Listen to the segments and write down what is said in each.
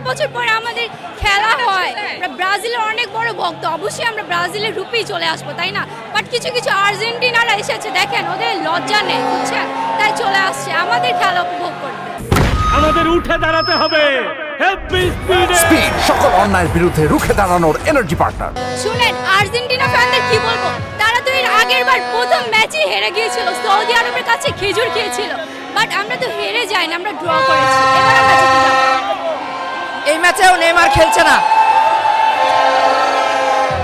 বছর পরে আমাদের খেলা হয়, আমরা ব্রাজিলের অনেক বড় ভক্ত, অবশ্যই আমরা ব্রাজিলের রূপেই চলে আসবো, তাই না? বাট কিছু কিছু আর্জেন্টিনারা এসেছে, দেখেন ওদের লজ্জা নেই, বুঝছেন, তাই চলে আসছে আমাদের খেলা উপভোগ করতে। আমাদের উঠে দাঁড়াতে হবে। স্পিড সকল অন্যায়ের বিরুদ্ধে রুখে দাঁড়ানোর এনার্জি পার্টনার। শুনেন, আর্জেন্টিনা ফ্যানদের কি বলবো, তারা তো এর আগের বার প্রথম ম্যাচে হেরে গিয়েছিল, সৌদি আরবের কাছে খেজুর খেয়েছিল, বাট আমরা তো হেরে যাইনি, আমরা ড্র করেছি, এবার আমরা জিতে যাবো। এই ম্যাচেও নেইমার খেলছে না,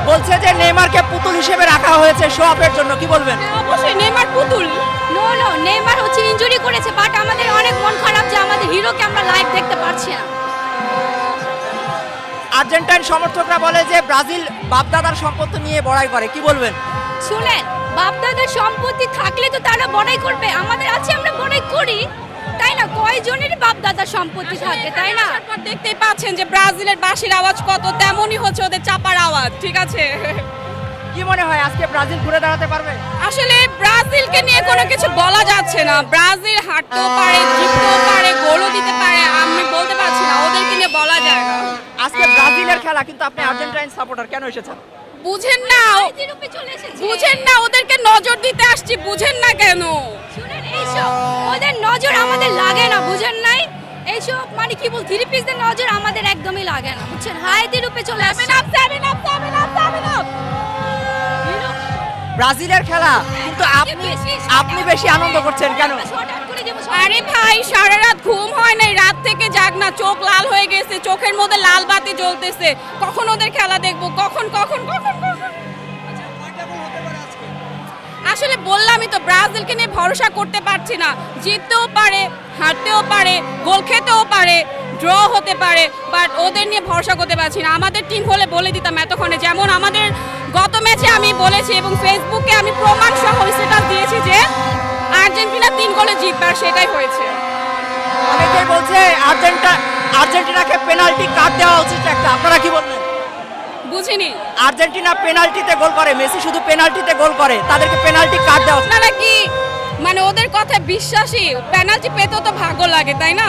বলছে যে নেইমারকে পুতুল হিসেবে রাখা হয়েছে শো অফের জন্য, কি বলবেন? অবশ্যই নেইমার পুতুল, নো নেইমার হচ্ছে ইনজুরি করেছে, বাট আমাদের অনেক মন খারাপ যে আমাদের হিরোকে আমরা লাইভ দেখতে পারছি না। আর্জেন্টাইন সমর্থকরা বলে যে ব্রাজিল বাপদাদার সম্পত্তি নিয়ে বড়াই করে, কি বলবেন? শুনেন, বাপদাদার সম্পত্তি থাকলে তো তারা বড়াই করবে, আমাদের আছে আমরা বড়াই করি, তাই না? কয়জনের বাপদাদার সম্পত্তি থাকে, তাই না? দেখতেই পাচ্ছেন যে ব্রাজিলের বাঁশির আওয়াজ কত, তেমনই হচ্ছে ওদের চাপার আওয়াজ, ঠিক আছে? কি মনে হয় আজকে ব্রাজিল ঘুরে দাঁড়াতে পারবে? আসলে ব্রাজিলকে নিয়ে কোনো কিছু বলা যাচ্ছে না, ব্রাজিল হাঁটতেও পারে, জিততেও পারে, গোলও দিতে পারে, আমি বলতে পারছি না, ওদেরকে নিয়ে বলা যায় না। আজকে ব্রাজিলের খেলা, কিন্তু আপনি আর্জেন্টাইন সাপোর্টার, কেন এসেছেন? বুঝেন না, রূপে চলে এসেছে, বুঝেন না, ওদেরকে নজর দিতে আসছি, বুঝেন না কেন? শুনেন, এইসব ওদের নজর আমাদের লাগে না, বুঝেন নাই? এইসব মানে কি বল, থ্রি পিসদের নজর আমাদের একদমই লাগে না, বুঝছেন? হায়তি রূপে চলে আসছে। ব্রাজিলের খেলা, কিন্তু আপনি বেশি আনন্দ করছেন কেন? আরে ভাই, সারা রাত ঘুম হয় নাই, রাত থেকে জাগ না, চোখ লাল হয়ে গেছে, চোখের মধ্যে লাল বাতি জ্বলতেছে, কখন ওদের খেলা দেখবো, কখন কখন কখন কখন। আসলে বললামই তো, ব্রাজিলকে নিয়ে ভরসা করতে পারছি না, জিততেও পারে, হারতেও পারে, গোল খেতেও পারে, ড্র হতে পারে, বাট ওদের নিয়ে ভরসা করতে পারছি না। আমাদের টিম হলে বলে দিতাম এতক্ষণে, যেমন আমাদের গত ম্যাচে আমি বলেছি এবং ফেসবুকে আমি প্রমাণ সহ স্ট্যাটাস দিয়েছি যে আর্জেন্টিনা 3 গোলে জিতবে, আর সেটাই হয়েছে। অনেকেই বলছে আর্জেন্টিনাকে পেনাল্টি কাট দেওয়া উচিত একটা, আপনারা কি বলবেন? বুঝিনি, আর্জেন্টিনা পেনাল্টিতে গোল করে, মেসি শুধু পেনাল্টিতে গোল করে, তাদেরকে পেনাল্টি কাট দেওয়া উচিত। আপনারা কি মানে ওদের কথা বিশ্বাসী? পেনাল্টি পেতেও তো ভাগ্য লাগে, তাই না?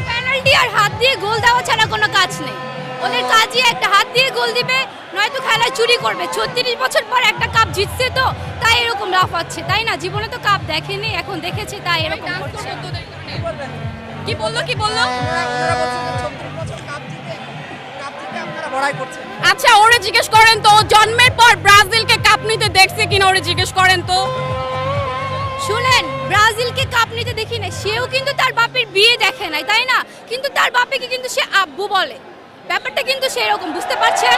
পেনাল্টি আর হাত দিয়ে গোল দেওয়া ছাড়া কোনো কাজ নেই, ওদের কাজই একটা, হাত দিয়ে গোল দিবে, নয়তো খেলায় চুরি করবে। 36 বছর পর একটা কাপ জিতছে, তো তাই এরকম লাফাচ্ছে, তাই না? জীবনে তো কাপ দেখেনি, এখন দেখেছে, তাই এরকম করছে। কি বললো কি বললো? ওনারা বলছেন যে 36 বছর কাপ জিতে আপনারা বড়াই করছেন। আচ্ছা, ওরে জিজ্ঞেস করেন তো, ও জন্মের পর ব্রাজিলকে কাপ নিতে দেখছে কিনা, ওরে জিজ্ঞেস করেন তো। শুনেন, ব্রাজিলকে কাপ নিতে দেখি না, সেও কিন্তু তার বাপের বিয়ে দেখে নাই, তাই না? কিন্তু তার বাপেকে কিন্তু সে আব্বু বলে, ব্যাপারটা কিন্তু সেরকম, বুঝতে পারছেন?